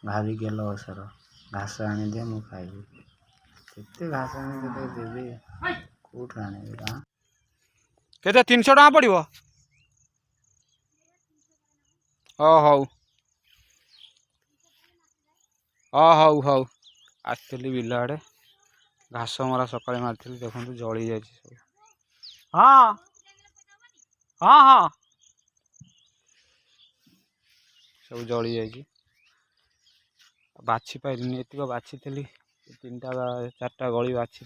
भाभी गेलो सर घास आनी दे मु खाइबी केते घास आनी दे देबी कोठ आनी हां केते 300 टका पड़िबो ओ हौ हौ हौ आसली बिल आड़े घास मरा सकाଳେ मारती देखो जली जाए सब हाँ हाँ हाँ सब जली जाए बाछी पाइलिनी एतिक बाछी 3टा 4टा गली बाछी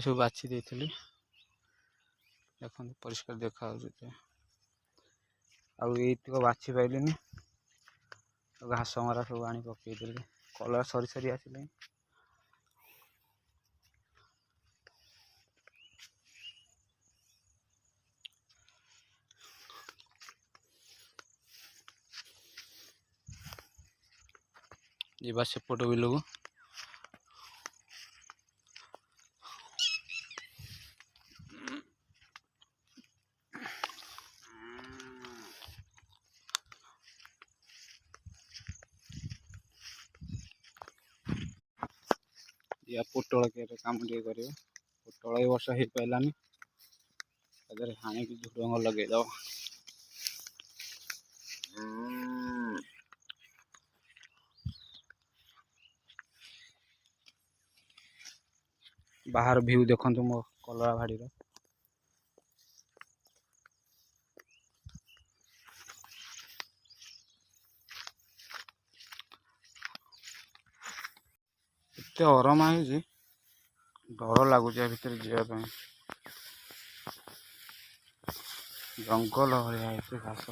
सब बाछी देती देखो परिष्कार देखा आतिक बाछी पाइलिनी घास मरा सब आनी पकईदेली कलर सरी सरी आसिले जीवा सेपट बिल को या पोटल के काम टे कर पोटल वर्ष हो पारानी हाणी की झुड़ंग लगेद बाहर व्यू देखो मो कलरा भाड़ी एत अरमा है डर लगुच भितर जावाई जंगल भाया घास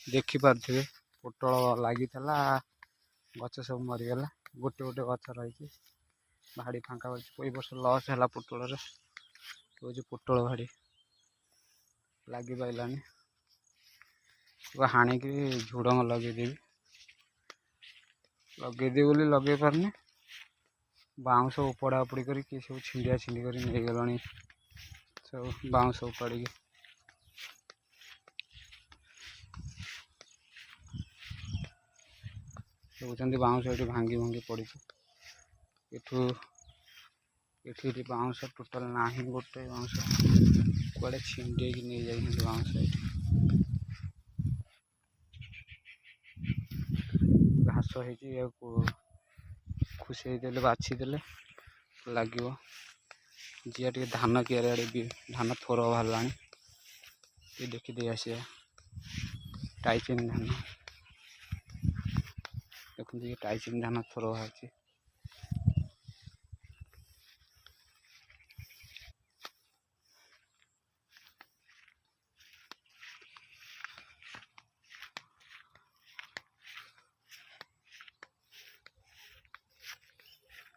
देखी पारे पोटल लगी गच सब मरीगला गोटे गोटे गच रही भाड़ी फांका कोई वर्ष लस है पोटल पोटल भाड़ी लगी पारानी हाणी की झुड़ंग लगेदेवी बोली लगे पारनी बाउंश उपड़ा उपड़ी कर सब छिंडिया छिंडी कर नहीं गला सब बाउंश उपाड़ी देखुं बाउंश ये भांगी भांगी पड़ी ये बाउंश टोटाल ना गोटे बाउंश कड़े छिंडे नहीं जाए बाउंश घास हो खुशी देले बाछी देले लगे जी टे धान कियारे आड़े भी धान थोर बाहर ये देखी आसिया टाइचिन धान देखते टाइचिन धान थोर बाहर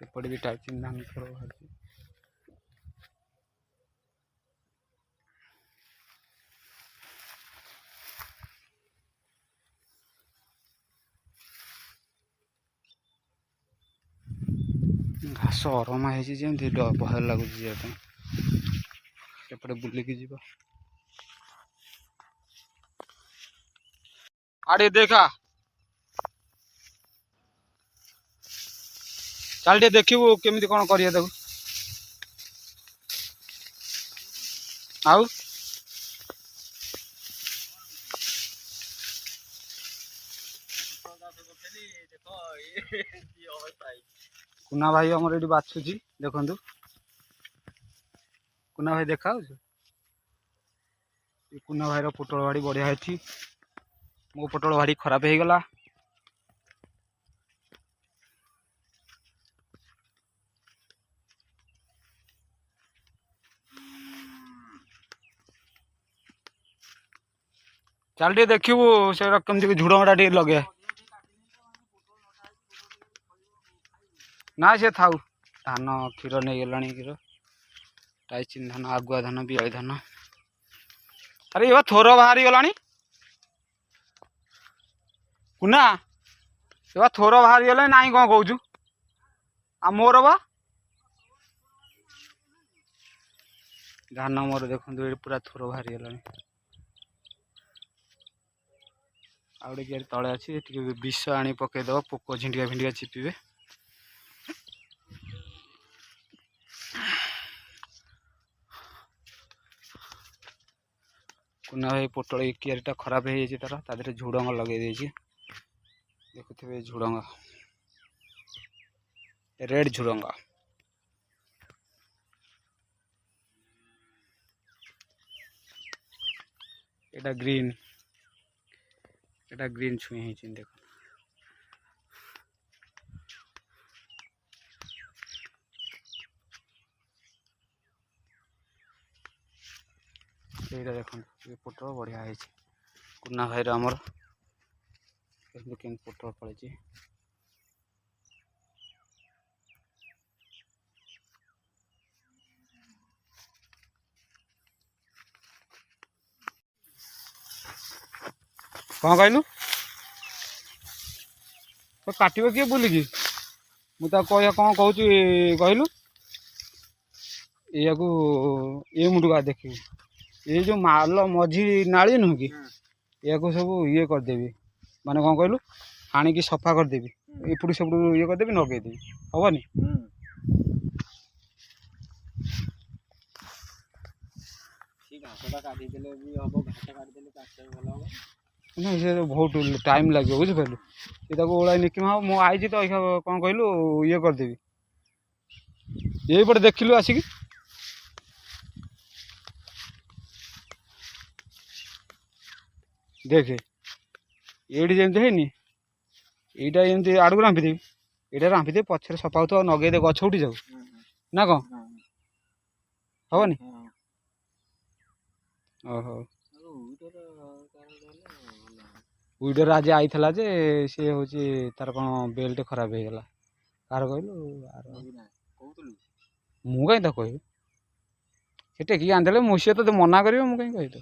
एपटे भी टाइचिन धान थोर बाहर घास अरमा है भय लगुच जापटे बुलिकी जी आड़े देखा चल टे देखू केमी कौन करिए देखो आउ कुना भाई आमर ये बाछुची देखु कुना भाई देखा कुना भाई पोटल बाड़ी बढ़िया है मो पोटल बाड़ी खराब हो गला ଚାଲ ଟିକେ ଦେଖିବୁ ସେଟା କେମିତି ଝୁଡ଼ଙ୍ଗଟା ଟିକେ ଲଗେଇବା। ନା ସେ ଥାଉ ଧାନ କ୍ଷୀର ନେଇଗଲାଣି କ୍ଷୀର ଟାଇଚିନ୍ ଧାନ ଆଗୁଆ ଧାନ ବିଆଳି ଧାନ। ଆରେ ଏ ଥୋର ବାହାରି ଗଲାଣି କୁନା ଏ ଥୋର ବାହାରି ଗଲାଣି ନାଇଁ କଣ କହୁଛୁ? ଆଉ ମୋର ବା ଧାନ ମୋର ଦେଖନ୍ତୁ ଏଠି ପୁରା ଥୋର ବାହାରି ଗଲାଣି। ଆଉ ଗୋଟେ କିଆରି ତଳେ ଅଛି ଟିକେ ବିଷ ଆଣି ପକେଇଦବ ପୋକ ଝିଣ୍ଟିକା ଫିଣ୍ଟିକା ଚିପିବେ। କୁନା ଭାଇ ପୋଟଳ ଏ କିଆରିଟା ଖରାପ ହେଇଯାଇଛି ତାର ତା ଦେହରେ ଝୁଡ଼ଙ୍ଗ ଲଗେଇ ଦେଇଛି ଦେଖୁଥିବେ ଝୁଡ଼ଙ୍ଗ ରେଡ୍ ଝୁଡ଼ଙ୍ଗ। এটা গ্রিন ছুঁই ହେଇଛି ଦେଖ। এইটা ଦେଖନ୍ତୁ ଏ ପୋଟଳ ବଢ଼ିଆ ହେଇଛି କୁନା ଭାଇର ଆମର କେମିତି ପୋଟଳ ଫଳିଛି। କ'ଣ କହିଲୁ ତ କାଟିବ କିଏ ବୁଲିକି ମୁଁ ତାକୁ କହିବା କ'ଣ କହୁଛି କହିଲୁ ଏହାକୁ ଏ ମୁଣ୍ଡକୁ ଦେଖିବୁ ଏଇ ଯେଉଁ ମାଲ ମଝି ନାଳି ନୁହଁ କି ଏହାକୁ ସବୁ ଇଏ କରିଦେବି ମାନେ କ'ଣ କହିଲୁ ଆଣିକି ସଫା କରିଦେବି ଏପଟୁ ସେପଟୁ ଇଏ କରିଦେବି ଲଗେଇଦେବି ହବନି। ନା ସେ ବହୁତ ଟାଇମ୍ ଲାଗିବ ବୁଝିପାରିଲୁ ସେ ତାକୁ ଓଳାଇ ନିକିମା ହବ ମୁଁ ଆଇଛି ତ କ'ଣ କହିଲୁ ଇଏ କରିଦେବି ଏଇପଟେ ଦେଖିଲୁ ଆସିକି ଦେଖେ ଏଇଠି ଯେମିତି ହେଇନି ଏଇଟା ଏମିତି ଆଡ଼କୁ ରାମ୍ପିଦେବି ଏଇଟା ରାମ୍ପିଦେବି ପଛରେ ସଫା ହେଉଥିବ ଆଉ ନଗେଇଦେ ଗଛ ଉଠି ଯାଉ ନା କ'ଣ ହବନି। ଓହୋ ଉଇଡର ଆଜି ଆଇଥିଲା ଯେ ସିଏ ହେଉଛି ତାର କ'ଣ ବେଲ୍ଟ ଖରାପ ହେଇଗଲା କାହାର କହିଲୁ ମୁଁ କାହିଁ ତାକୁ କହିବି ସେ ଟେକିକି ଆଣିଦେଲେ ମୁଁ ସିଏ ତତେ ମନା କରିବ ମୁଁ କାହିଁ କହିବି।